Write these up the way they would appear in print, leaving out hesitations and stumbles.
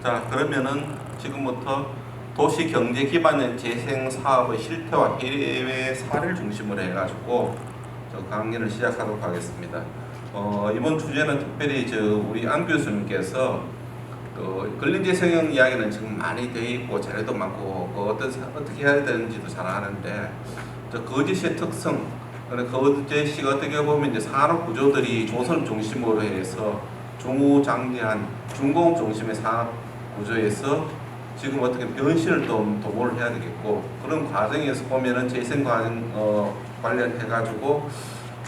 자, 그러면은 지금부터 도시 경제 기반의 재생 사업의 실태와 해외 사례를 중심으로 해가지고 저 강의를 시작하도록 하겠습니다. 이번 주제는 특별히 우리 안 교수님께서 근린재생 이야기는 지금 많이 돼 있고 자료도 많고 어떻게 해야 되는지도 잘 아는데 거제시의 특성, 거제시가 어떻게 보면 이제 산업 구조들이 조선 중심으로 해서 중후장대한 중공업 중심의 산업 구조에서 지금 어떻게 변신을 또 도모를 해야 되겠고, 그런 과정에서 보면은 재생 관련해 가지고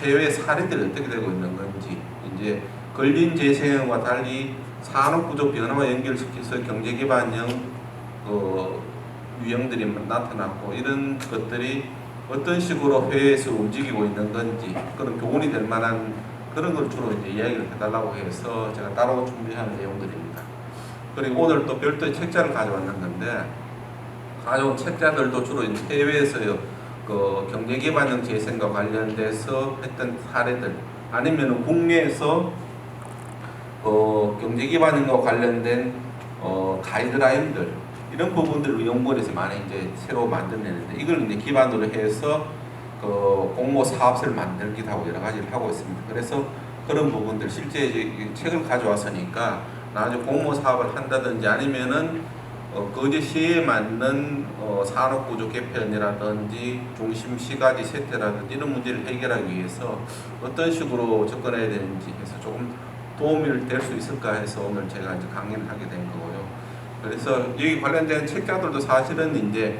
해외 사례들이 어떻게 되고 있는 건지, 이제 근린 재생과 달리 산업 구조 변화와 연결시켜서 경제 기반형 유형들이 나타났고, 이런 것들이 어떤 식으로 해외에서 움직이고 있는 건지 그런 교훈이 될 만한 그런 걸 주로 이제 이야기를 해달라고 해서 제가 따로 준비한 내용들입니다. 그리고 오늘 또 별도의 책자를 가져왔는 건데, 가져온 책자들도 주로 이제 해외에서 경제 기반형 재생과 관련돼서 했던 사례들, 아니면 국내에서 경제 기반형과 관련된 가이드라인들, 이런 부분들을 연구해서 많이 이제 새로 만들어내는데, 이걸 이제 기반으로 해서 공모 사업소를 만들기도 하고 여러 가지를 하고 있습니다. 그래서 그런 부분들 실제 책을 가져왔으니까 나중에 공모 사업을 한다든지 아니면은 거제시에 맞는 산업구조 개편이라든지 중심 시가지 세태라든지 이런 문제를 해결하기 위해서 어떤 식으로 접근해야 되는지 해서 조금 도움이 될 수 있을까 해서 오늘 제가 이제 강의를 하게 된 거고요. 그래서 여기 관련된 책자들도 사실은 이제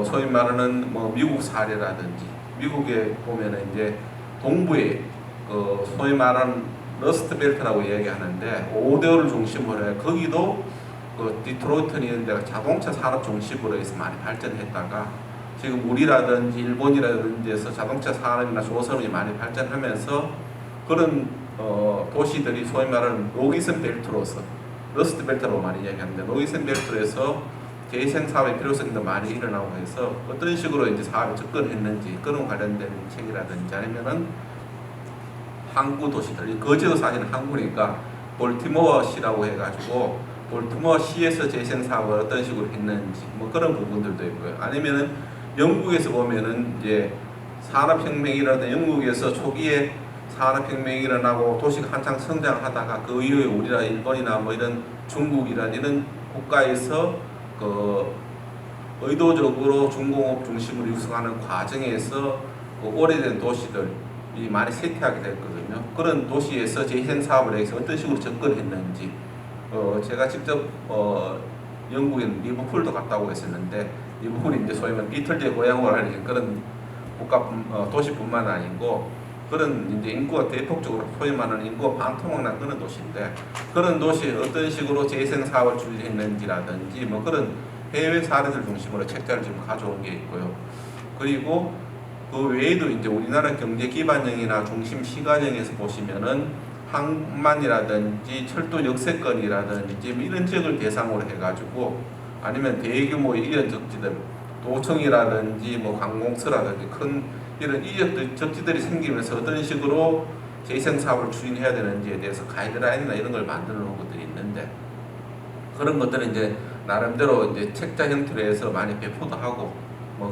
소위 말하는 미국 사례라든지, 미국에 보면은 이제 동부에 소위 말하는 러스트 벨트라고 이야기하는데 5대를 중심으로 해 거기도 디트로이트 이런 데가 자동차 산업 중심으로 해서 많이 발전했다가 지금 우리라든지 일본이라든지 해서 자동차 산업이나 조선이 많이 발전하면서 그런 도시들이 소위 말하는 로기슨 벨트로서, 러스트 벨트라고 많이 이야기하는데 로기슨 벨트에서 재생 사업의 필요성도 많이 일어나고 해서 어떤 식으로 이제 사업에 접근했는지 그런 관련된 책이라든지, 아니면은 항구 도시들, 거제도 사실은 항구니까 볼티모어 시라고 해가지고 볼티모어 시에서 재생 사업을 어떤 식으로 했는지 그런 부분들도 있고요. 아니면은 영국에서 보면은 이제 산업혁명이라든지 영국에서 초기에 산업혁명이 일어나고 도시가 한창 성장하다가 그 이후에 우리나 일본이나 이런 중국이나 이런 국가에서 의도적으로 중공업 중심으로 육성하는 과정에서 오래된 도시들이 많이 쇠퇴하게 됐거든요. 그런 도시에서 재생 사업을 해서 어떤 식으로 접근했는지, 제가 직접 영국에 리버풀도 갔다 오고 했었는데, 리버풀이 이제 소위 말하는 비틀즈의 고향으로 알려진 그런 도시뿐만 아니고 그런 이제 인구가 대폭적으로 소위 말하는 인구가 반토막난 그런 도시인데, 그런 도시에 어떤 식으로 재생 사업을 추진했는지라든지 그런 해외 사례들 중심으로 책자를 지금 가져온 게 있고요. 그리고 그 외에도 이제 우리나라 경제 기반형이나 중심 시가형에서 보시면은 항만이라든지 철도 역세권이라든지 이런 지역을 대상으로 해가지고, 아니면 대규모의 이런 적지들, 도청이라든지 관공서라든지 큰 이런 이적 적지들이 생기면서 어떤 식으로 재생 사업을 추진해야 되는지에 대해서 가이드라인이나 이런 걸 만들어 놓은 것들이 있는데, 그런 것들은 이제 나름대로 이제 책자 형태로 해서 많이 배포도 하고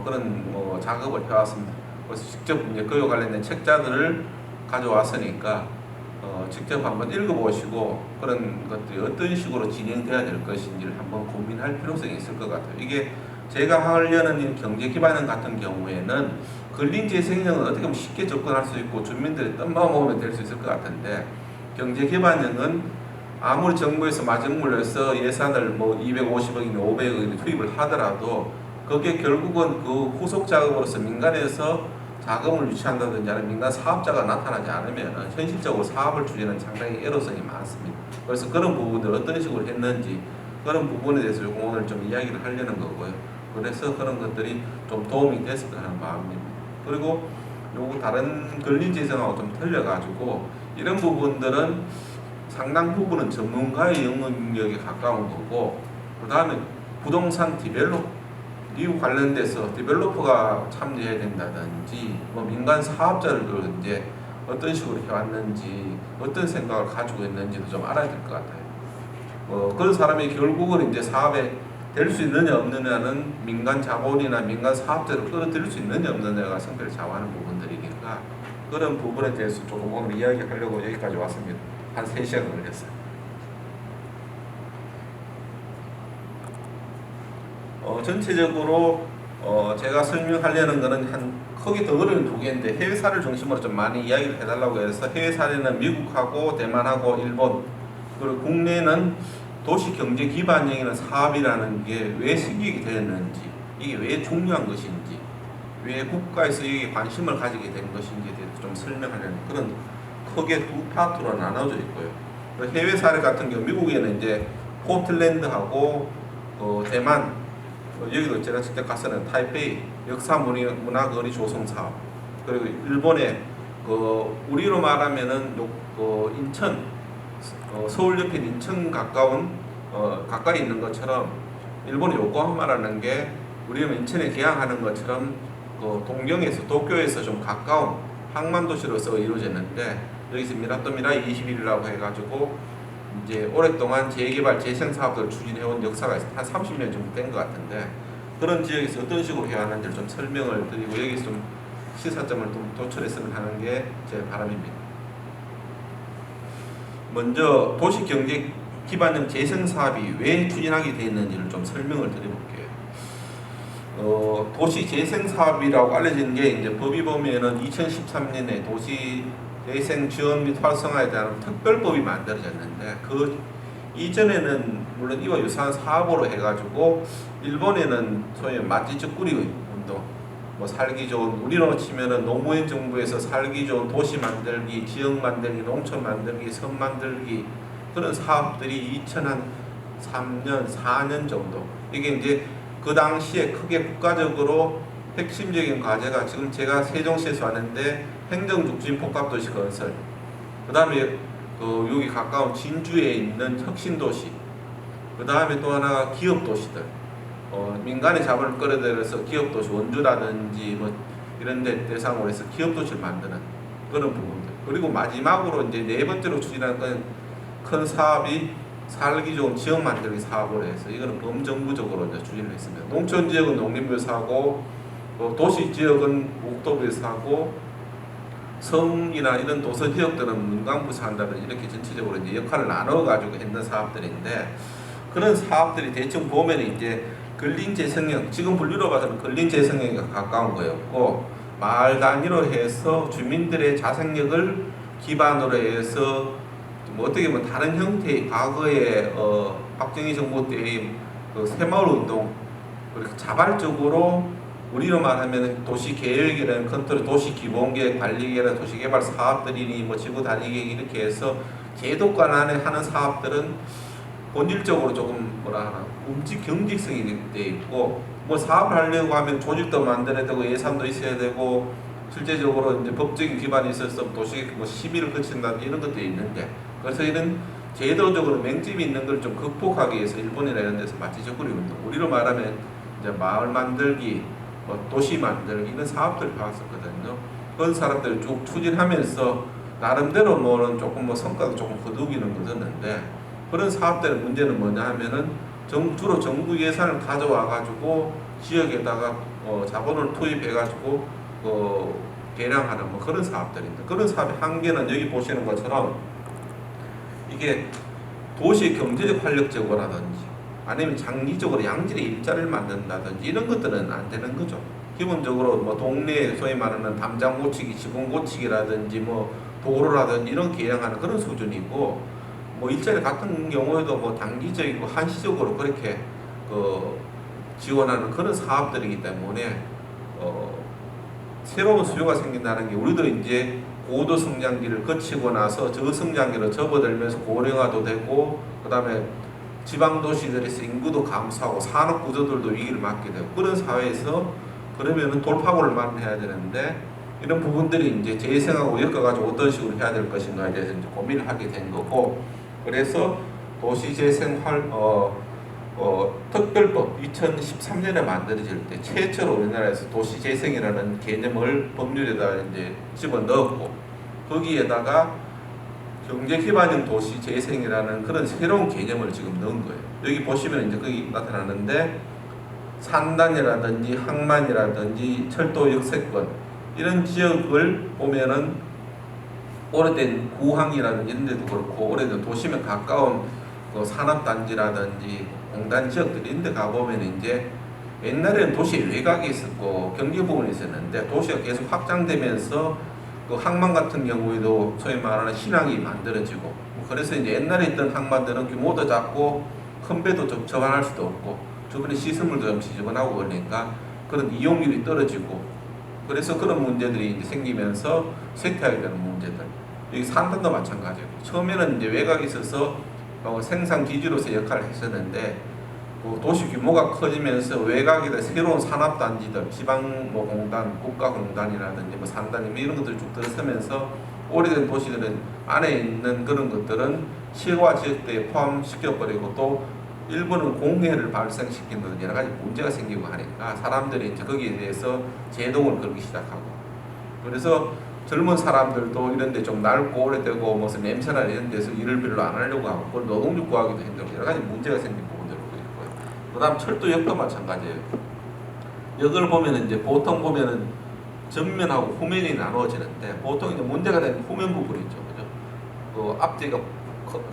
그런 작업을 해왔습니다. 그래서 직접 이제 그와 관련된 책자들을 가져왔으니까 직접 한번 읽어보시고 그런 것들이 어떤 식으로 진행돼야 될 것인지를 한번 고민할 필요성이 있을 것 같아요. 이게 제가 하려는 경제 기반형 같은 경우에는 근린 재생형은 어떻게 보면 쉽게 접근할 수 있고 주민들의 뜻만 모으면 될 수 있을 것 같은데, 경제 기반형은 아무리 정부에서 마중물려서 예산을 250억이나 500억이나 투입을 하더라도 그게 결국은 그 후속 작업으로서 민간에서 자금을 유치한다든지 아니면 민간 사업자가 나타나지 않으면 현실적으로 사업을 추진하는 상당히 애로성이 많습니다. 그래서 그런 부분들 어떤 식으로 했는지 그런 부분에 대해서 오늘 좀 이야기를 하려는 거고요. 그래서 그런 것들이 좀 도움이 됐을 하는 마음입니다. 그리고 요거 다른 근린재생하고 좀 틀려가지고 이런 부분들은 상당 부분은 전문가의 영역에 가까운 거고, 그 다음에 부동산 이후 관련돼서 디벨로퍼가 참여해야 된다든지 민간 사업자들도 이제 어떤 식으로 해왔는지 어떤 생각을 가지고 있는지도 좀 알아야 될 것 같아요. 그런 사람이 결국은 이제 사업에 될 수 있느냐 없느냐는 민간 자본이나 민간 사업자를 끌어들일 수 있느냐 없느냐가 성패를 좌우하는 부분들이니까 그런 부분에 대해서 조금 오늘 이야기하려고 여기까지 왔습니다. 한 3시간 걸렸어요. 전체적으로 제가 설명하려는 거는 크게 덩어리는 2개인데 해외 사례를 중심으로 좀 많이 이야기를 해달라고 해서 해외 사례는 미국하고 대만하고 일본, 그리고 국내는 도시 경제 기반형이라는 사업이라는 게 왜 생기게 되었는지, 이게 왜 중요한 것인지, 왜 국가에서 이게 관심을 가지게 된 것인지에 대해서 좀 설명하려는 그런 크게 2파트로 나눠져 있고요. 해외 사례 같은 경우 미국에는 이제 포틀랜드하고 대만, 여기도 제가 직접 갔었는 타이페이 역사문화거리 조성 사업, 그리고 일본에 우리로 말하면은 인천, 서울 옆에 인천 가까이 있는 것처럼 일본의 요코하마라는 게 우리는 인천에 개항하는 것처럼 동경에서 도쿄에서 좀 가까운 항만 도시로서 이루어졌는데 여기서 미라토미라이 21이라고 해가지고 이제 오랫동안 재개발 재생 사업들을 추진해온 역사가 있어요. 한 30년 정도 된 것 같은데 그런 지역에서 어떤 식으로 해왔는지를 좀 설명을 드리고 여기서 좀 시사점을 좀 도출했으면 하는 게 제 바람입니다. 먼저 도시경제 기반형 재생 사업이 왜 추진하게 되었는지를 좀 설명을 드려볼게요. 도시 재생 사업이라고 알려진 게 이제 법이 보면은 2013년에 도시 재생 지원 및 활성화에 대한 특별법이 만들어졌는데 그 이전에는 물론 이와 유사한 사업으로 해가지고 일본에는 소위 마찌츠꾸리 운동, 살기 좋은, 우리로 치면은 노무현 정부에서 살기 좋은 도시 만들기, 지역 만들기, 농촌 만들기, 섬 만들기 그런 사업들이 2003년, 4년 정도 이게 이제 그 당시에 크게 국가적으로 핵심적인 과제가 지금 제가 세종시에서 왔는데 행정중심 복합도시 건설, 그 다음에 여기 가까운 진주에 있는 혁신도시, 그 다음에 또 하나가 기업도시들, 민간의 자본을 끌어들여서 기업도시 원주라든지 이런 데 대상으로 해서 기업도시를 만드는 그런 부분들, 그리고 마지막으로 이제 4번째로 추진하는 큰 사업이 살기 좋은 지역 만들기 사업으로 해서 이거는 범정부적으로 이제 추진을 했습니다. 농촌 지역은 농림부에서 하고 도시 지역은 국토부에서 하고 성이나 이런 도서 지역들은 문광부에서 한다든지 이렇게 전체적으로 이제 역할을 나눠 가지고 했는 사업들인데 그런 사업들이 대충 보면 이제 근린재생형, 지금 분류로 봐서는 근린재생형에 가까운 거였고 마을 단위로 해서 주민들의 자생력을 기반으로 해서 어떻게 보면 다른 형태의 과거의 박정희 정부 때의 새마을 운동, 그리고 자발적으로 우리로 말하면 도시계획이라는 컨트롤, 도시기본계획, 관리계획, 도시개발 사업들이니 지구 단위계획 이렇게 해서 제도권 안에 하는 사업들은 본질적으로 조금 경직성이 돼 있고 사업을 하려고 하면 조직도 만들어야 되고 예산도 있어야 되고 실제적으로 이제 법적인 기반이 있어서 도시 시비를 거친다든지 이런 것도 있는데 그래서 이런 제도적으로 맹점이 있는 걸 좀 극복하기 위해서 일본이나 이런 데서 마찌즈꾸리 운동, 우리로 말하면 이제 마을 만들기, 도시 만들기 이런 사업들을 해왔었거든요. 그런 사람들을 쭉 추진하면서 나름대로 조금 성과도 조금 거두기는 거뒀는데 그런 사업들의 문제는 뭐냐 하면은 주로 정부 예산을 가져와 가지고 지역에다가 자본을 투입해 가지고 개량하는 그런 사업들입니다. 그런 사업의 한계는 여기 보시는 것처럼 이게 도시 경제적 활력적으로라든지 아니면 장기적으로 양질의 일자리를 만든다든지 이런 것들은 안 되는 거죠. 기본적으로 동네에 소위 말하는 담장 고치기, 지붕 고치기라든지 도로라든지 이런 개량하는 그런 수준이고 일자리 같은 경우에도 단기적이고 한시적으로 그렇게 지원하는 그런 사업들이기 때문에 새로운 수요가 생긴다는 게 우리도 이제 고도 성장기를 거치고 나서 저성장기로 접어들면서 고령화도 되고 그 다음에 지방도시들에서 인구도 감소하고 산업 구조들도 위기를 맞게 되고 그런 사회에서 그러면은 돌파구를 마련해야 되는데 이런 부분들이 이제 재생하고 엮어가지고 어떤 식으로 해야 될 것인가에 대해서 이제 고민을 하게 된 거고 그래서 도시재생 특별법 2013년에 만들어질 때 최초로 우리나라에서 도시재생이라는 개념을 법률에다 이제 집어넣었고 거기에다가 경제 기반형 도시 재생이라는 그런 새로운 개념을 지금 넣은 거예요. 여기 보시면 이제 거기 나타나는데 산단이라든지 항만이라든지 철도 역세권 이런 지역을 보면은 오래된 구항이라든지 이런 데도 그렇고 오래된 도심에 가까운 그 산업단지라든지 공단 지역들 이런 데 가보면 이제 옛날에는 도시에 외곽이 있었고 경기 부분이 있었는데 도시가 계속 확장되면서 그 항만 같은 경우에도 소위 말하는 신항이 만들어지고 그래서 이제 옛날에 있던 항만들은 규모도 작고 큰 배도 접안할 수도 없고 주변에 시설물도 좀 지저분하고 그러니까 그런 이용률이 떨어지고 그래서 그런 문제들이 이제 생기면서 쇠퇴하게 되는 문제들. 여기 산단도 마찬가지고 처음에는 이제 외곽이 있어서 생산 기지로서 역할을 했었는데 도시 규모가 커지면서 외곽에다 새로운 산업단지들, 지방 공단, 국가공단이라든지 산단이 이런 것들이 쭉 들어서면서 오래된 도시들은 안에 있는 그런 것들은 시와 지역대에 포함시켜버리고 또 일부는 공해를 발생시키는 여러 가지 문제가 생기고 하니까 사람들이 이제 거기에 대해서 제동을 걸기 시작하고 그래서 젊은 사람들도 이런 데 좀 낡고 오래되고 무슨 냄새나 이런 데서 일을 별로 안 하려고 하고 그걸 노동력 구하기도 힘들고 여러 가지 문제가 생긴 부분들도 있고요. 그 다음 철도역도 마찬가지예요. 역을 보면 이제 보통 보면은 전면하고 후면이 나누어지는데 보통 이제 문제가 되는 후면 부분이죠. 그죠? 그 앞뒤가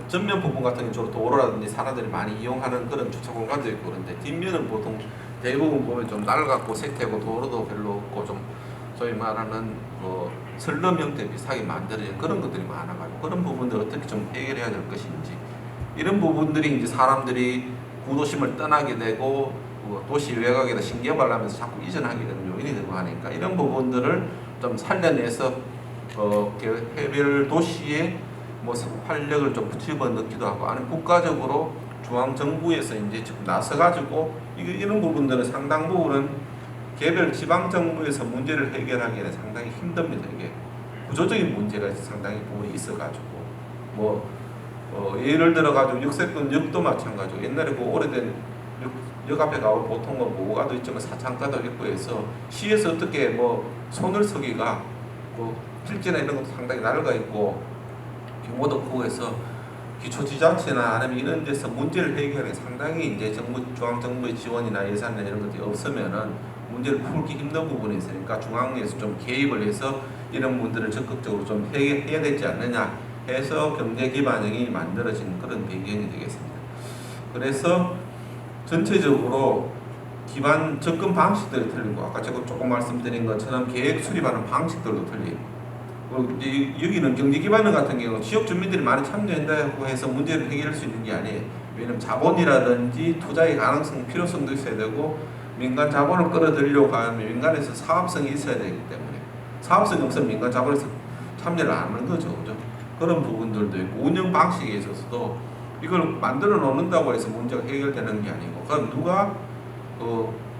전면 부분 같은 경우 주로 도로라든지 사람들이 많이 이용하는 그런 주차 공간도 있고 그런데 뒷면은 보통 대부분 보면 좀 낡았고 쇠퇴고 도로도 별로 없고 좀 소위 말하는 슬럼 형태 비슷하게 만들어진 그런 것들이 많아가지고 그런 부분들 어떻게 좀 해결해야 될 것인지 이런 부분들이 이제 사람들이 구도심을 떠나게 되고 도시 외곽에다 신개발을 하면서 자꾸 이전하게 되는 요인이 되고 하니까 이런 부분들을 좀 살려내서 해별 도시에 활력을 좀 집어넣기도 하고 아니면 국가적으로 중앙 정부에서 이제 지금 나서가지고 이런 부분들은 상당 부분은 개별 지방 정부에서 문제를 해결하기에는 상당히 힘듭니다. 이게 구조적인 문제가 상당히 부분이 있어가지고 예를 들어가지고 역세권 역도 마찬가지고 옛날에 그 오래된 역 앞에 가면 보통 오가도 있지만 사창가도 있고 해서 시에서 어떻게 손을 서기가 필지나 이런 것도 상당히 낡아 있고 규모도 크고 해서 기초지자체나 아니면 이런 데서 문제를 해결하기 상당히 이제 중앙정부의 지원이나 예산이나 이런 것들이 없으면은 문제를 풀기 힘든 부분이 있으니까 중앙에서 좀 개입을 해서 이런 문제를 적극적으로 좀 해결해야 되지 않느냐 해서 경제기반형이 만들어진 그런 배경이 되겠습니다. 그래서 전체적으로 기반 접근 방식들이 틀리고 아까 제가 조금 말씀드린 것처럼 계획 수립하는 방식들도 틀리고 여기는 경제기반형 같은 경우 지역 주민들이 많이 참여한다고 해서 문제를 해결할 수 있는 게 아니에요. 왜냐하면 자본이라든지 투자의 가능성, 필요성도 있어야 되고 민간 자본을 끌어들이려고 하면 민간에서 사업성이 있어야 되기 때문에 사업성이 없으면 민간 자본에서 참여를 안 하는 거죠. 그죠? 그런 부분들도 있고 운영 방식에 있어서도 이걸 만들어 놓는다고 해서 문제가 해결되는 게 아니고 그럼 누가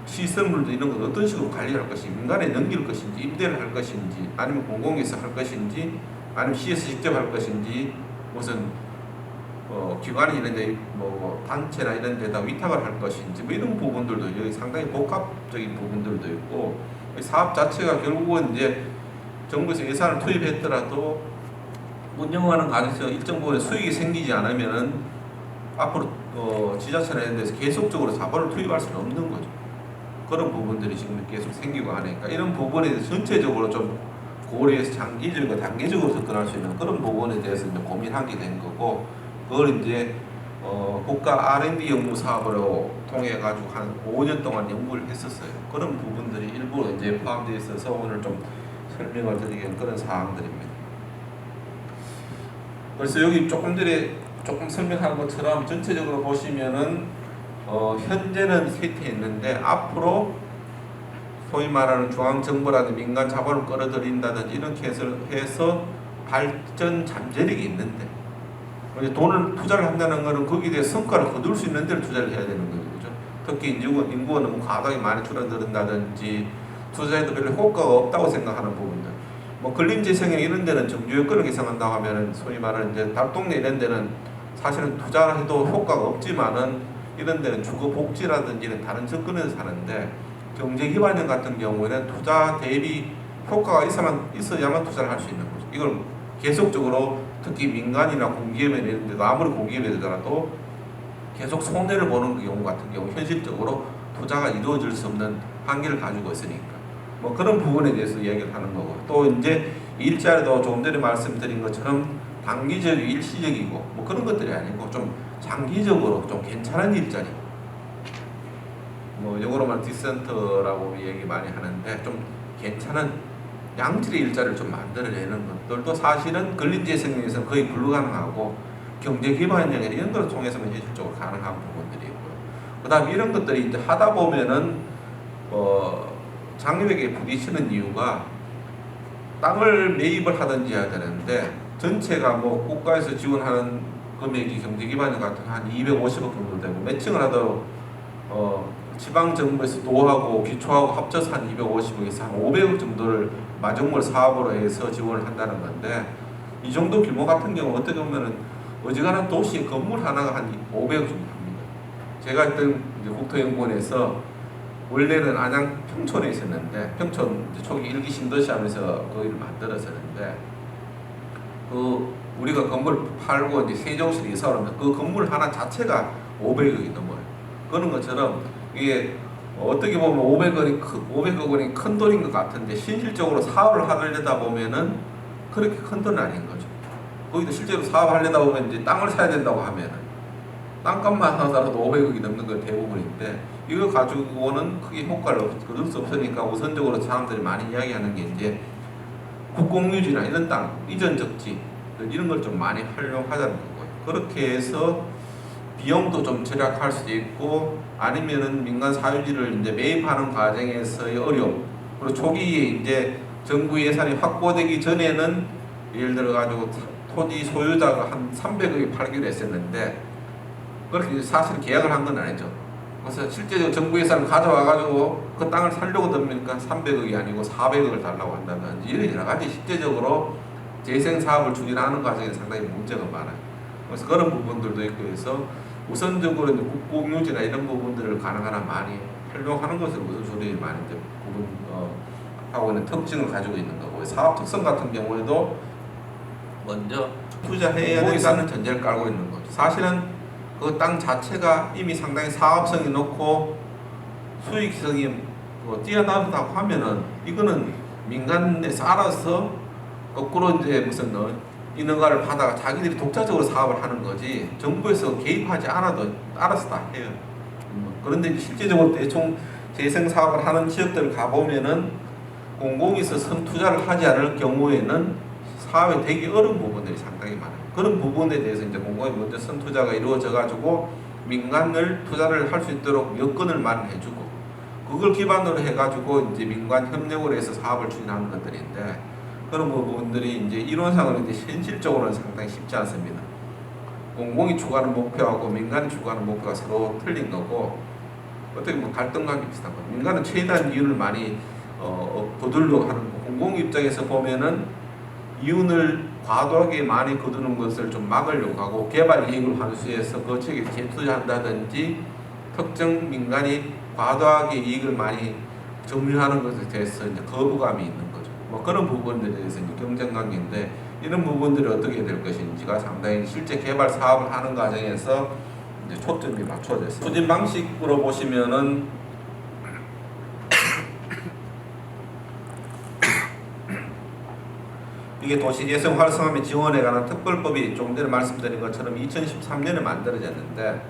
시설물도 이런 걸 어떤 식으로 관리할 것인지 민간에 넘길 것인지 임대를 할 것인지 아니면 공공에서 할 것인지 아니면 시에서 직접 할 것인지 무슨 기관이 이런데 단체나 이런 데다 위탁을 할 것인지 이런 부분들도 여기 상당히 복합적인 부분들도 있고 사업 자체가 결국은 이제 정부에서 예산을 투입했더라도 운영하는 과정에서 일정 부분의 수익이 생기지 않으면은 앞으로 지자체나 이런 데서 계속적으로 자본을 투입할 수는 없는 거죠. 그런 부분들이 지금 계속 생기고 하니까 이런 부분에 대해서 전체적으로 좀 고려해서 장기적이고 단기적으로 접근할 수 있는 그런 부분에 대해서 이제 고민하게 된 거고 그걸 이제 국가 R&D 연구 사업으로 통해 가지고 한 5년 동안 연구를 했었어요. 그런 부분들이 일부 이제 포함되어 있어서 오늘 좀 설명을 드리는 그런 사항들입니다. 그래서 여기 조금 설명한 것처럼 전체적으로 보시면은 현재는 쇠퇴했는데 앞으로 소위 말하는 중앙정부라든지 민간 자본을 끌어들인다든지 이렇게 해서 발전 잠재력이 있는데 돈을 투자를 한다는 것은 거기에 대해 성과를 거둘 수 있는 데를 투자를 해야 되는 거죠. 그죠? 특히 인구가 너무 과도하게 많이 줄어든다든지 투자에도 별로 효과가 없다고 생각하는 부분들 근린재생형 이런 데는 정주 여건을 개선한다고 하면은 소위 말하는 이제 달동네 이런 데는 사실은 투자를 해도 효과가 없지만은 이런 데는 주거복지라든지 이런 다른 접근에서 사는데 경제기반형 같은 경우에는 투자 대비 효과가 있어야만 투자를 할 수 있는 거죠. 이걸 계속적으로 특히 민간이나 공기업에 이런 데도 아무리 공기업이 되더라도 계속 손해를 보는 경우 같은 경우 현실적으로 투자가 이루어질 수 없는 한계를 가지고 있으니까 뭐 그런 부분에 대해서 이야기를 하는 거고 또 이제 일자리도 조금 전에 말씀드린 것처럼 단기적이고 일시적이고 뭐 그런 것들이 아니고 좀 장기적으로 좀 괜찮은 일자리 뭐 영어로 말하면 디센트라고 얘기 많이 하는데 좀 괜찮은 양질의 일자리를 좀 만들어내는 것들도 사실은 근린재생에서는 거의 불가능하고 경제 기반 영역 이런 걸 통해서는 현실적으로 가능한 부분들이 있고요. 그 다음에 이런 것들이 이제 하다 보면은 장벽에 부딪히는 이유가 땅을 매입을 하든지 해야 되는데 전체가 뭐 국가에서 지원하는 금액이 경제 기반 같은 한 250억 정도 되고 매칭을 하더라도 지방정부에서 도하고 기초하고 합쳐서 한 250억에서 한 500억 정도를 마중물 사업으로 해서 지원을 한다는 건데 이 정도 규모 같은 경우 어떻게 보면은 어지간한 도시 건물 하나가 한 500억 정도 합니다. 제가 있던 국토연구원에서 원래는 안양 평촌에 있었는데 평촌 초기 일기 신도시 하면서 거기를 만들었었는데 우리가 건물 팔고 이제 세종시로 이사를 하면 그 건물 하나 자체가 500억이 넘어요. 그런 것처럼 이게 어떻게 보면 500억 원이 큰 돈인 것 같은데 실질적으로 사업을 하려다 보면은 그렇게 큰 돈은 아닌 거죠. 거기도 실제로 사업하려다 보면 이제 땅을 사야 된다고 하면은 땅값만 하더라도 500억이 넘는 건 대부분인데 이거 가지고는 크게 효과를 얻을 수 없으니까 우선적으로 사람들이 많이 이야기하는 게 이제 국공유지나 이런 땅, 이전 적지 이런 걸 좀 많이 활용하자는 거고요. 그렇게 해서 비용도 좀 절약할 수도 있고 아니면은 민간 사유지를 이제 매입하는 과정에서의 어려움 그리고 초기에 이제 정부 예산이 확보되기 전에는 예를 들어 가지고 토지 소유자가 한 300억에 팔기로 했었는데 그렇게 사실 계약을 한 건 아니죠. 그래서 실제적으로 정부 예산을 가져와 가지고 그 땅을 살려고 들으니까 300억이 아니고 400억을 달라고 한다든지 이런 여러 가지 실제적으로 재생 사업을 추진하는 과정에 상당히 문제가 많아요. 그래서 그런 부분들도 있고 해서 우선적으로 국공유지나 이런 부분들을 가능한 한 많이 활용하는 것을 우선순위 많이 하고 있는 특징을 가지고 있는 거고 사업 특성 같은 경우에도 먼저 투자해야 된다는 전제를 깔고 있는 거죠. 사실은 그 땅 자체가 이미 상당히 사업성이 높고 수익성이 뛰어나다고 하면은 이거는 민간에서 알아서 거꾸로 이제 무슨 인허가를 받아가 자기들이 독자적으로 사업을 하는 거지 정부에서 개입하지 않아도 알아서 다 해요. 그런데 실제적으로 대충 재생 사업을 하는 지역들 가보면은 공공에서 선투자를 하지 않을 경우에는 사업이 되기 어려운 부분들이 상당히 많아요. 그런 부분에 대해서 이제 공공이 먼저 선투자가 이루어져가지고 민간을 투자를 할 수 있도록 여건을 마련해주고 그걸 기반으로 해가지고 이제 민간 협력을 해서 사업을 추진하는 것들인데 그런 부분들이 이제 이론상으로 이제 현실적으로는 상당히 쉽지 않습니다. 공공이 추구하는 목표하고 민간이 추구하는 목표가 서로 틀린 거고 어떻게 보면 갈등관계 비슷한 거예요. 민간은 최대한 이윤을 많이 거두려고 하는 거. 공공 입장에서 보면은 이윤을 과도하게 많이 거두는 것을 좀 막으려고 하고 개발 이익을 환수해서 그 측에 재투자한다든지 특정 민간이 과도하게 이익을 많이 점유하는 것에 대해서 이제 거부감이 있는 거죠. 뭐 그런 부분들에 대해서 이제 경쟁 관계인데 이런 부분들이 어떻게 될 것인지가 상당히 실제 개발 사업을 하는 과정에서 이제 초점이 맞춰져 있습니다. 추진 방식으로 보시면은 이게 도시재생 활성화 지원에 관한 특별법이 조금 전에 말씀드린 것처럼 2013년에 만들어졌는데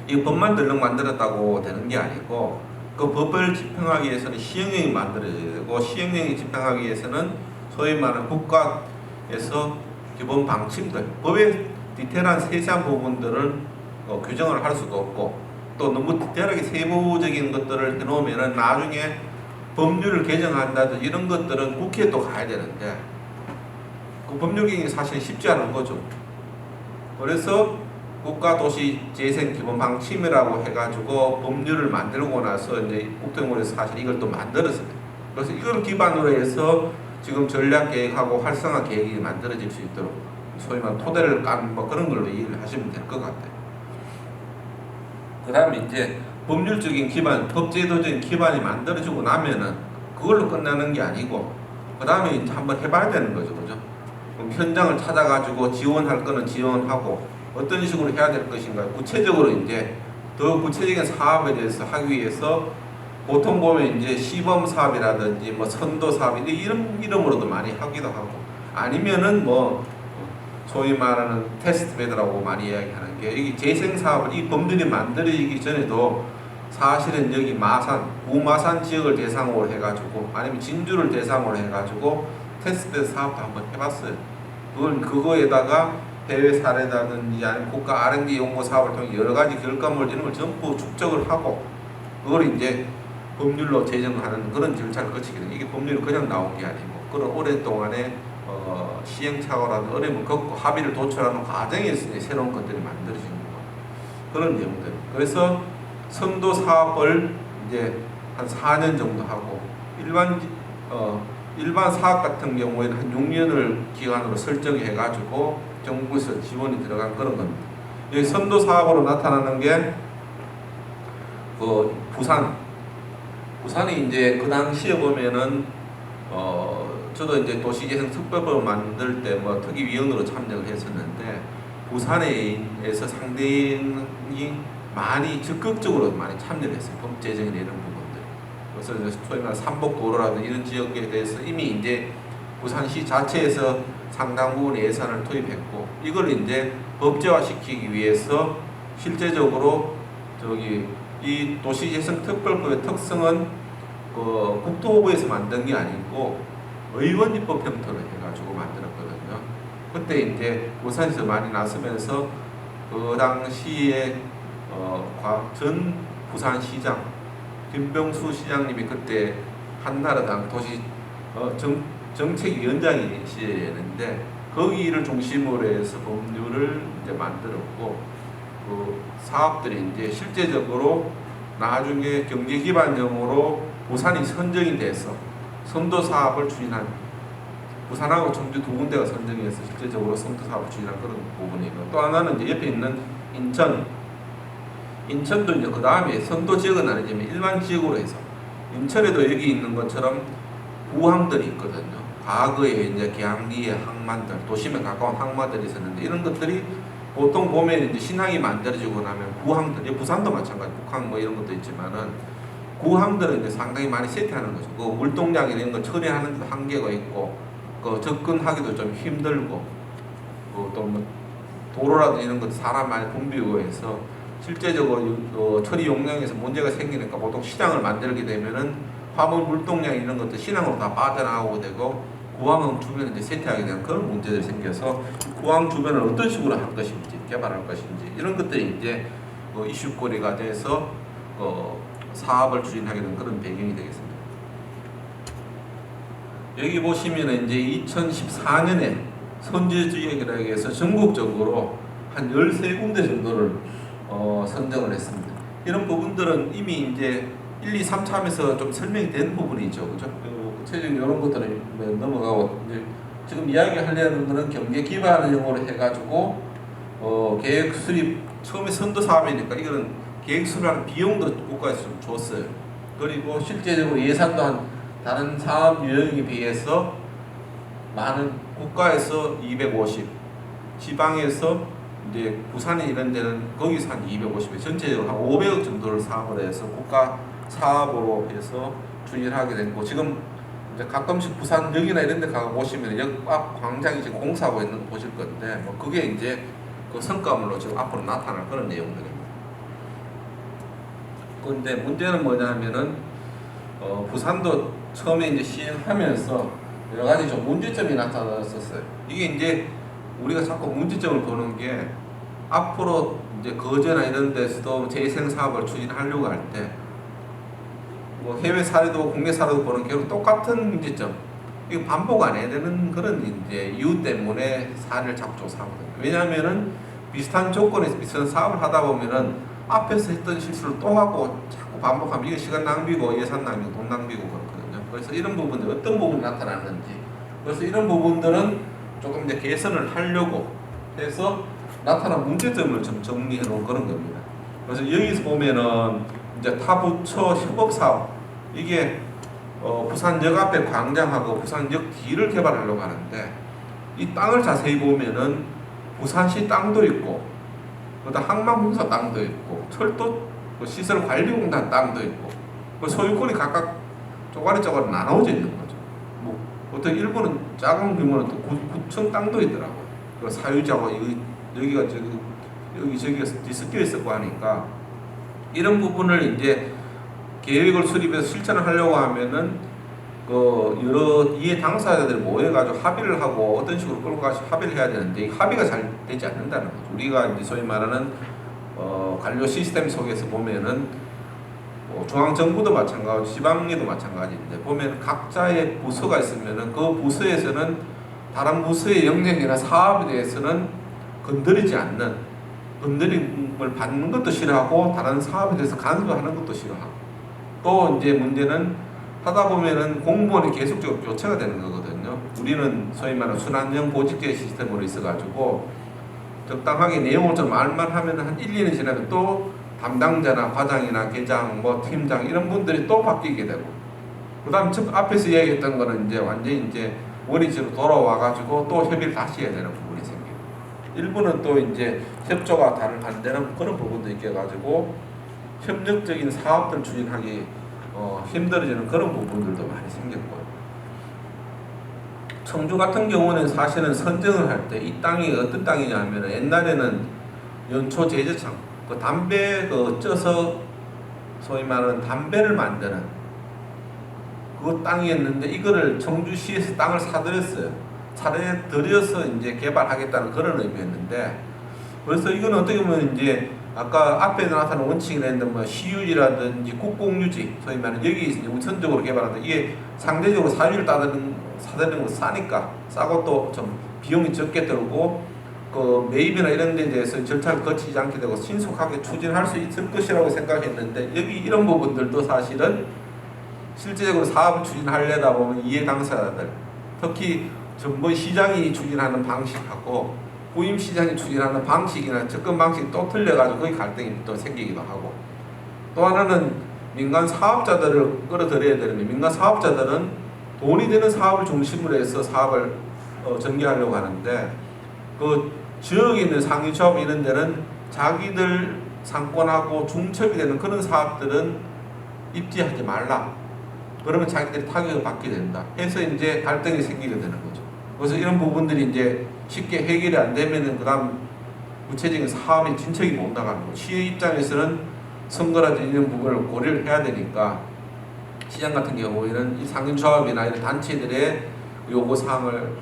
이 법만 들렁 만들었다고 되는 게 아니고 그 법을 집행하기 위해서는 시행령이 만들어져야 되고 시행령이 집행하기 위해서는 소위 말하는 국가에서 기본 방침들 법의 디테일한 세세한 부분들을 규정을 할 수가 없고 또 너무 디테일하게 세부적인 것들을 해놓으면 나중에 법률을 개정한다든지 이런 것들은 국회에 또 가야 되는데 그 법률 개정이 사실 쉽지 않은 거죠. 그래서 국가도시재생기본방침이라고 해가지고 법률을 만들고 나서 이제 국토연구원에서 사실 이걸 또 만들었어요. 그래서 이걸 기반으로 해서 지금 전략계획하고 활성화 계획이 만들어질 수 있도록 소위 말하는 토대를 깐 뭐 그런 걸로 이해를 하시면 될 것 같아요. 그 다음에 이제 법률적인 기반, 법제도적인 기반이 만들어지고 나면은 그걸로 끝나는 게 아니고 그 다음에 이제 한번 해봐야 되는 거죠, 그죠? 그럼 현장을 찾아가지고 지원할 거는 지원하고 어떤 식으로 해야 될 것인가 구체적으로 이제 더 구체적인 사업에 대해서 하기 위해서 보통 보면 이제 시범 사업이라든지 뭐 선도 사업 이런 이름으로도 많이 하기도 하고 아니면은 뭐 소위 말하는 테스트 베드라고 많이 이야기하는 게 이 재생 사업을 이 범들이 만들어지기 전에도 사실은 여기 마산, 구마산 지역을 대상으로 해가지고 아니면 진주를 대상으로 해가지고 테스트 사업도 한번 해봤어요. 그거에다가 해외 사례라든지 아니면 국가 R&D 연구 사업을 통해 여러 가지 결과물 이런 걸 전부 축적을 하고 그걸 이제 법률로 제정하는 그런 절차를 거치게 돼요. 이게 법률이 그냥 나온 게 아니고 그런 오랫동안의 시행착오라는 어려움을 겪고 합의를 도출하는 과정에서 이제 새로운 것들이 만들어지는 거예요. 그런 내용들. 그래서 선도 사업을 이제 한 4년 정도 하고 일반 사업 같은 경우에는 한 6년을 기간으로 설정해 가지고 정부에서 지원이 들어간 그런 겁니다. 여기 선도 사업으로 나타나는 게 부산이 이제 그 당시에 보면은 저도 이제 도시재생 특별법을 만들 때 뭐 특위위원으로 참여를 했었는데 부산에서 상당히 많이 적극적으로 많이 참여를 했어요. 법 제정이나 이런 부분들. 그래서 소위 말하는 삼복도로라든지 이런 지역에 대해서 이미 이제 부산시 자체에서 상당 부분의 예산을 투입했고 이걸 이제 법제화시키기 위해서 실제적으로 이 도시재생 특별법의 특성은 국토부에서 만든 게 아니고 의원입법 형태로 해가지고 만들었거든요. 그때 이제 부산에서 많이 나서면서 그 당시에 전 부산시장 김병수 시장님이 그때 한나라당 도시 정책위원장이시였는데 거기를 중심으로 해서 법률을 이제 만들었고 그 사업들이 이제 실제적으로 나중에 경제 기반형으로 부산이 선정이 돼서 선도 사업을 추진한 부산하고 청주 두 군데가 선정해서 실제적으로 선도 사업을 추진한 그런 부분이고 또 하나는 이제 옆에 있는 인천도 이제 그 다음에 선도 지역은 아니지만 일반 지역으로 해서 인천에도 여기 있는 것처럼 구항들이 있거든요. 과거에 이제 계양리의 항만들, 도심에 가까운 항만들이 있었는데 이런 것들이 보통 보면 이제 신항이 만들어지고 나면 구항들, 부산도 마찬가지, 북항 뭐 이런 것도 있지만은 구항들은 이제 상당히 많이 세팅하는 거죠. 그 물동량 이런 거 처리하는 데 한계가 있고, 그 접근하기도 좀 힘들고, 또 뭐 도로라든지 이런 것 사람 많이 붐비고 해서 실제적으로 처리 용량에서 문제가 생기니까 보통 시장을 만들게 되면은 화물 물동량 이런 것도 신항으로 다 빠져나가고 되고 구항 주변에 이제 세팅하게 되는 그런 문제들이 생겨서 구항 주변을 어떤 식으로 할 것인지 개발할 것인지 이런 것들이 이제 이슈거리가 돼서 사업을 추진하게 된 그런 배경이 되겠습니다. 여기 보시면 이제 2014년에 선제지역이라고 해서 전국적으로 한 13군데 정도를 선정을 했습니다. 이런 부분들은 이미 이제 1, 2, 3참에서 좀 설명이 된 부분이죠. 그죠? 구체적인 이런 것들은 넘어가고 이제 지금 이야기하려는 것은 경제 기반형으로 해가지고 계획 수립 처음에 선도 사업이니까 이거는 계획 수립하는 비용도 국가에서 좀 줬어요. 그리고 실제적으로 예산도 한 다른 사업 유형에 비해서 많은 국가에서 250, 지방에서 이제 부산에 이런 데는 거기서 한 250에 전체적으로 한 500억 정도를 사업을 해서 국가 사업으로 해서 추진하게 됐고 지금 이제 가끔씩 부산역이나 이런 데 가서 보시면 역 앞 광장이 지금 공사하고 있는 거 보실 건데 뭐 그게 이제 그 성과물로 지금 앞으로 나타날 그런 내용들입니다. 그런데 문제는 뭐냐면은 부산도 처음에 이제 시행하면서 여러 가지 좀 문제점이 나타났었어요. 이게 이제 우리가 자꾸 문제점을 보는 게 앞으로 이제 거제나 이런 데서도 재생 사업을 추진하려고 할 때 뭐 해외 사례도 국내 사례도 보는 결국 똑같은 문제점. 이거 반복 안 해야 되는 그런 이제 이유 때문에 사례를 자꾸 조사하거든요. 왜냐하면은 비슷한 조건에서 비슷한 사업을 하다 보면은 앞에서 했던 실수를 또 하고 자꾸 반복하면 이게 시간 낭비고 예산 낭비고 돈 낭비고 그렇거든요. 그래서 이런 부분들 어떤 부분이 나타나는지 그래서 이런 부분들은 조금 이제 개선을 하려고 해서 나타난 문제점을 좀 정리해 놓은 그런 겁니다. 그래서 여기서 보면은 이제 타부처 협업 사업 이게 부산역 앞에 광장하고 부산역 뒤를 개발하려고 하는데 이 땅을 자세히 보면은 부산시 땅도 있고, 그다음 항만공사 땅도 있고, 철도 시설관리공단 땅도 있고, 소유권이 각각 쪼가리 나눠져 있는 거죠. 뭐 어떤 일부는 작은 규모는 또 구청 땅도 있더라고요. 그 사유자고 여기가 여기저기가 뒤섞여 있었고 하니까 이런 부분을 이제 계획을 수립해서 실천을 하려고 하면은 그 여러 이해 당사자들이 모여가지고 합의를 하고 어떤 식으로 끌고 가서 합의를 해야 되는데 이 합의가 잘 되지 않는다는 거죠. 우리가 이제 소위 말하는 관료 시스템 속에서 보면은 중앙정부도 마찬가지고 지방에도 마찬가지인데 보면 각자의 부서가 있으면은 그 부서에서는 다른 부서의 영역이나 사업에 대해서는 건드리지 않는, 건드림을 받는 것도 싫어하고 다른 사업에 대해서 간섭하는 것도 싫어하고, 또 이제 문제는 하다 보면은 공무원이 계속적으로 교체가 되는 거거든요. 우리는 소위 말하는 순환형 보직제 시스템으로 있어가지고 적당하게 내용을 좀 말만 하면 한 1, 2년 지나면 또 담당자나 과장이나 계장, 뭐 팀장 이런 분들이 또 바뀌게 되고, 그다음 앞에서 이야기했던 거는 이제 완전히 이제 원위치로 돌아와가지고 또 협의를 다시 해야 되는 부분이 생기고, 일부는 또 이제 협조가 안 되는 그런 부분도 있어가지고 협력적인 사업들 추진하기 힘들어지는 그런 부분들도 많이 생겼고요. 청주 같은 경우는 사실은 선정을 할 때 이 땅이 어떤 땅이냐 하면 옛날에는 연초 제조창, 그 담배 쪄서 소위 말하는 담배를 만드는 그 땅이었는데 이거를 청주시에서 땅을 사들였어요. 사들여서 이제 개발하겠다는 그런 의미였는데, 그래서 이건 어떻게 보면 이제 아까 앞에 나타난 원칙이 있는데 뭐 시유지라든지 국공유지, 소위 말하는 여기 이제 우선적으로 개발한다. 이게 상대적으로 사유를 사들이는 거 싸니까 싸고 또 좀 비용이 적게 들고 그 매입이나 이런 데 대해서 절차를 거치지 않게 되고 신속하게 추진할 수 있을 것이라고 생각했는데, 여기 이런 부분들도 사실은 실제적으로 사업을 추진하려다 보면 이해 당사자들, 특히 전번 시장이 추진하는 방식하고 후임 시장이 추진하는 방식이나 접근 방식이 또 틀려가지고 거기 갈등이 또 생기기도 하고, 또 하나는 민간 사업자들을 끌어들여야 되는데 민간 사업자들은 돈이 되는 사업을 중심으로 해서 사업을 전개하려고 하는데, 그 지역에 있는 상인조합 이런 데는 자기들 상권하고 중첩이 되는 그런 사업들은 입지하지 말라. 그러면 자기들이 타격을 받게 된다 해서 이제 갈등이 생기게 되는 거죠. 그래서 이런 부분들이 이제 쉽게 해결이 안 되면은 그다음 구체적인 사업의 진척이 못 나가는 거죠. 시의 입장에서는 선거라든지 이런 부분을 고려를 해야 되니까 시장 같은 경우에는 이 상인조합이나 이런 단체들의 요구사항을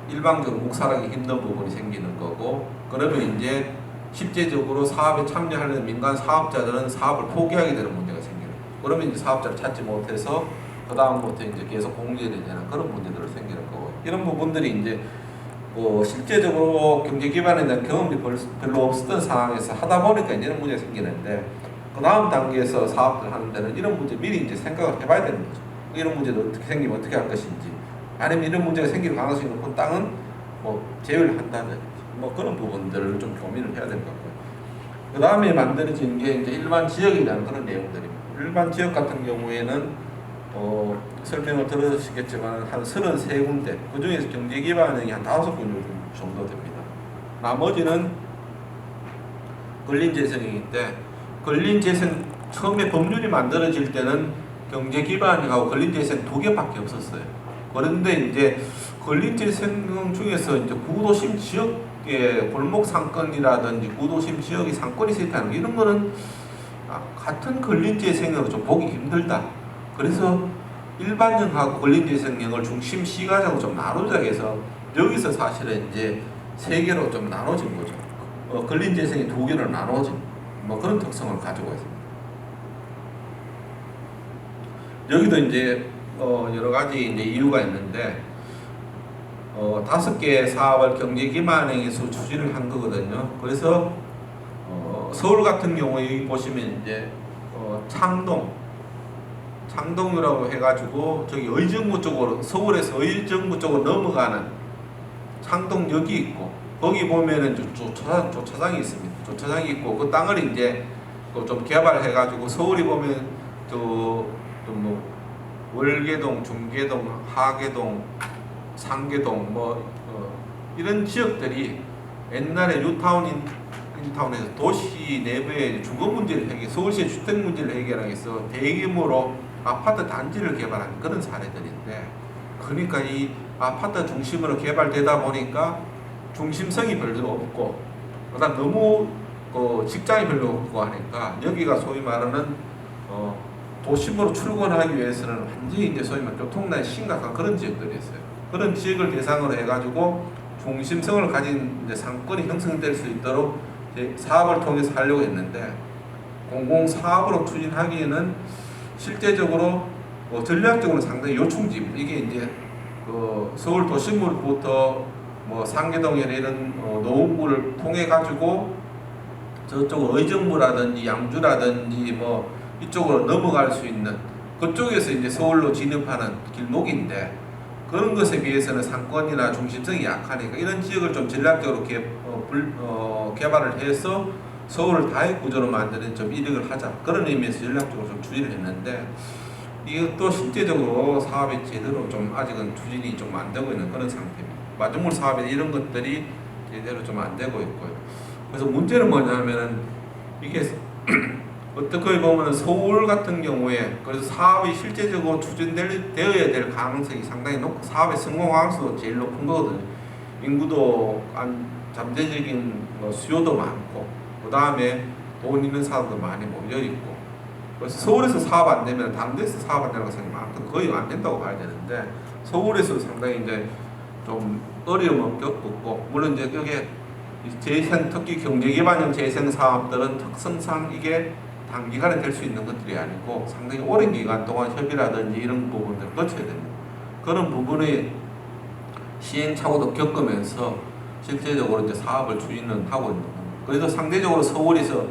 일방적으로 묵살하기 힘든 부분이 생기는 거고, 그러면 이제 실제적으로 사업에 참여하는 민간 사업자들은 사업을 포기하게 되는 문제가 생기는 거죠. 그러면 이제 사업자를 찾지 못해서 그 다음부터 이제 계속 공제되는 그런 문제들이 생기는 거고, 이런 부분들이 이제 실제적으로 경제 기반에 대한 경험이 별로 없었던 상황에서 하다 보니까 이제 이런 문제가 생기는데, 그 다음 단계에서 사업을 하는 데는 이런 문제 미리 이제 생각을 해봐야 되는 거죠. 이런 문제도 어떻게 생기면 어떻게 할 것인지, 아니면 이런 문제가 생길 가능성이 높은 땅은 제외를 한다든지 그런 부분들을 좀 고민을 해야 될 것 같고요. 그 다음에 만들어진 게 이제 일반 지역에 대한 그런 내용들입니다. 일반 지역 같은 경우에는 설명을 들으시겠지만 한 33군데, 그 중에서 경제 기반이 한 5군데 정도 됩니다. 나머지는 근린재생이기 근린재생 처음에 법률이 만들어질 때는 경제 기반하고 근린재생 2개밖에 없었어요. 그런데 이제 근린재생 중에서 이제 구도심 지역의 골목 상권이라든지 구도심 지역의 상권이 세트하는 이런 거는 같은 근린재생으로 좀 보기 힘들다. 그래서 일반형하고 근린재생형을 중심 시가적으로 좀 나누자 해서 여기서 사실은 이제 3개로 좀 나눠진 거죠. 근린재생이 2개로 나눠진 그런 특성을 가지고 있습니다. 여기도 이제 여러 가지 이제 이유가 있는데 5개의 사업을 경제 기반행에서 추진을 한 거거든요. 그래서 서울 같은 경우에 여기 보시면 이제 창동이라고 해가지고 저기 의정부 쪽으로, 서울에서 의정부 쪽으로 넘어가는 창동역이 있고, 거기 보면은 조차장이 있습니다. 조차장이 있고 그 땅을 이제 좀 개발해가지고 서울이 보면 월계동, 중계동, 하계동, 상계동 이런 지역들이 옛날에 인타운에서 도시 내부의 주거 문제를 서울시의 주택 문제를 해결하기 위해서 대규모로 아파트 단지를 개발한 그런 사례들인데, 그러니까 이 아파트 중심으로 개발되다 보니까 중심성이 별로 없고, 그다음 너무 직장이 별로 없고 하니까 여기가 소위 말하는 도심으로 출근하기 위해서는 완전히 이제 소위 말하는 교통난이 심각한 그런 지역들이 있어요. 그런 지역을 대상으로 해가지고 중심성을 가진 이제 상권이 형성될 수 있도록 사업을 통해서 하려고 했는데, 공공사업으로 추진하기에는 실제적으로 전략적으로 상당히 요충지입니다. 이게 이제 서울 도심부부터 상계동이나 이런 노원구를 통해 가지고 저쪽 의정부라든지 양주라든지 이쪽으로 넘어갈 수 있는 그쪽에서 이제 서울로 진입하는 길목인데, 그런 것에 비해서는 상권이나 중심성이 약하니까 이런 지역을 좀 전략적으로 개발을 해서 서울을 다육 구조로 만드는 좀 이력을 하자, 그런 의미에서 전략적으로 좀 추진을 했는데, 이것도 실제적으로 사업이 제대로 좀 아직은 추진이 좀 안 되고 있는 그런 상태입니다. 마중물 사업이나 이런 것들이 제대로 좀 안 되고 있고요. 그래서 문제는 뭐냐면은 이게 어떻게 보면 서울 같은 경우에 그래서 사업이 실제적으로 추진되어야 될 가능성이 상당히 높고, 사업의 성공 가능성도 제일 높은 거거든요. 인구도 잠재적인 수요도 많고, 그 다음에 돈 있는 사람도 많이 모여 있고, 그래서 서울에서 사업 안 되면 다른 데서 사업 안 되는 가능성이 많고 거의 안 된다고 봐야 되는데, 서울에서 상당히 이제 좀 어려움을 겪고, 물론 이제 여기에 특히 경제기반형 재생 사업들은 특성상 이게 단기간에 될 수 있는 것들이 아니고 상당히 오랜 기간 동안 협의라든지 이런 부분들을 거쳐야 됩니다. 그런 부분의 시행착오도 겪으면서 실제적으로 이제 사업을 추진은 하고 있는 겁니다. 그래도 상대적으로 서울에서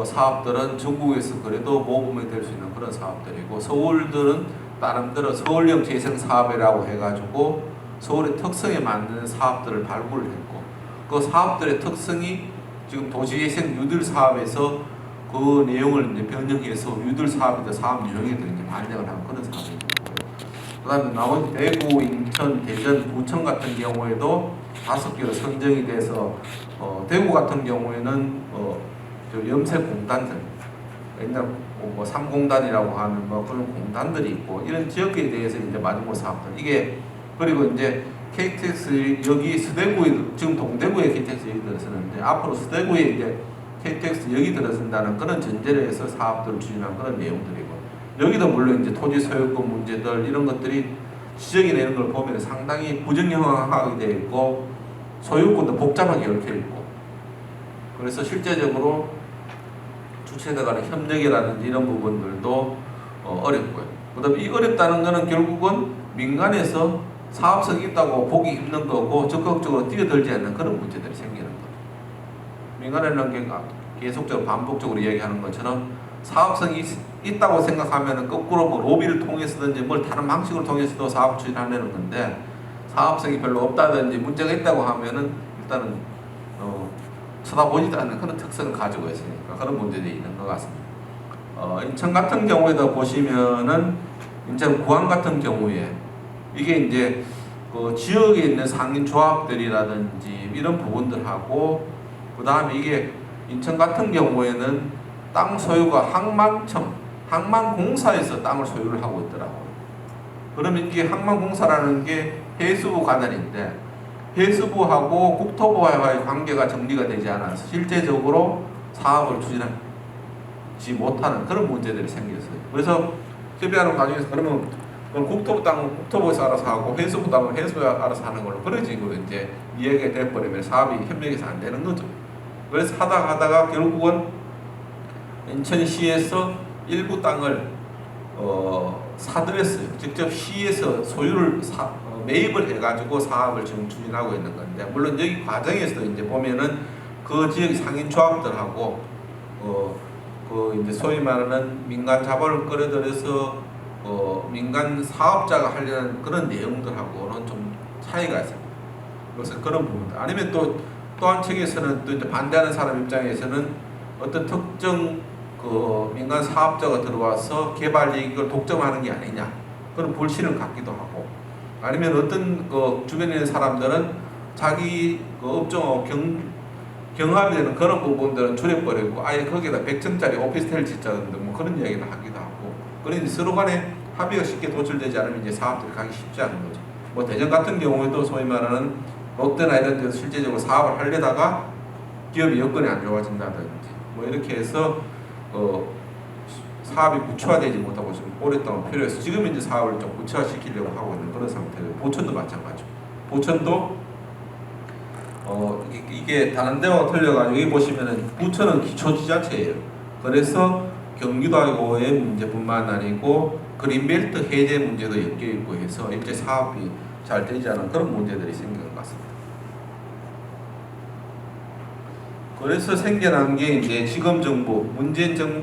사업들은 전국에서 그래도 모범이 될 수 있는 그런 사업들이고, 서울들은 나름대로 서울형 재생 사업이라고 해가지고 서울의 특성에 맞는 사업들을 발굴을 했고, 그 사업들의 특성이 지금 도시재생 뉴딜 사업에서 그 내용을 이제 변형해서 뉴딜 사업에서 사업 유형에 이제 반영을 하는 그런 사업입니다. 그다음에 나머지 대구, 인천, 대전, 부천 같은 경우에도 5개로 선정이 돼서 대구 같은 경우에는 염색공단들, 옛날 삼공단이라고 하는 그런 공단들이 있고, 이런 지역에 대해서 이제 마지막 사업들 이게, 그리고 이제 KTX 여기 서대구에 지금 동대구에 KTX 여기 들어서는데 앞으로 서대구에 이제 KTX 여기 들어선다는 그런 전제를 해서 사업들을 추진한 그런 내용들이고, 여기도 물론 이제 토지 소유권 문제들 이런 것들이 지적이나 이런 걸 보면 상당히 부정형하게 되어 있고 소유권도 복잡하게 얽혀 있고, 그래서 실제적으로 주체자 간의 협력이라든지 이런 부분들도 어렵고요. 그다음에 이 어렵다는 것은 결국은 민간에서 사업성이 있다고 보기 힘든 거고 적극적으로 뛰어들지 않는 그런 문제들이 생기는 거죠. 민간에는 계속적으로 반복적으로 이야기하는 것처럼 사업성이 있다고 생각하면 거꾸로 로비를 통해서든지 다른 방식을 통해서도 사업 추진하려는 건데, 사업성이 별로 없다든지 문제가 있다고 하면은 일단은 쳐다보지도 않는 그런 특성을 가지고 있으니까 그런 문제들이 있는 것 같습니다. 인천 같은 경우에도 보시면은 인천 구항 같은 경우에 이게 이제 그 지역에 있는 상인조합들이라든지 이런 부분들하고, 그 다음에 이게 인천 같은 경우에는 땅 소유가 항만공사에서 땅을 소유를 하고 있더라고요. 그러면 이게 항만공사라는 게 해수부 관할인데, 해수부하고 국토부와의 관계가 정리가 되지 않아서 실제적으로 사업을 추진하지 못하는 그런 문제들이 생겼어요. 그래서 협의하는 과정에서 그러면 국토부 땅은 국토부에서 알아서 하고 해수부 땅은 해수부가 알아서 하는 걸로 그런 식으로 이제 이야기가 돼버리면 사업이 협력해서 안 되는 거죠. 그래서 하다가 결국은 인천시에서 일부 땅을 사들였어요. 직접 시에서 소유를 매입을 해가지고 사업을 지금 추진하고 있는 건데, 물론 여기 과정에서도 이제 보면은 그 지역 상인조합들하고 그 이제 소위 말하는 민간 자본을 끌어들여서 민간 사업자가 하려는 그런 내용들하고는 좀 차이가 있습니다. 그래서 그런 부분들, 아니면 또 한 측에서는 또 이제 반대하는 사람 입장에서는 어떤 특정 그 민간 사업자가 들어와서 개발 이익을 독점하는 게 아니냐 그런 불신을 갖기도 하고, 아니면 어떤 그 주변에 있는 사람들은 자기 그 업종 경합이 되는 그런 부분들은 줄여버리고 아예 거기다 100층짜리 오피스텔 짓자든지 뭐 그런 이야기도 하기도 하고, 그러니 서로 간에 합의가 쉽게 도출되지 않으면 이제 사업들이 가기 쉽지 않은 거죠. 뭐 대전 같은 경우에도 소위 말하는 롯데나 이런 데서 실제적으로 사업을 하려다가 기업이 여건이 안 좋아진다든지 뭐 이렇게 해서 사업이 구체화되지 못하고 좀 오랫동안 필요해서 지금 이제 사업을 좀 구체화시키려고 하고 있는 그런 상태예요. 보천도 마찬가지죠. 보천도 이게 다른 데와 틀려가지고 여기 보시면은 부천은 기초지자체예요. 그래서 경기도하고의 문제뿐만 아니고 그린벨트 해제 문제도 엮여 있고 해서 일제 사업이 잘 되지 않은 그런 문제들이 생긴 것 같습니다. 그래서 생겨난 게 이제 지금 정부, 문재인 정부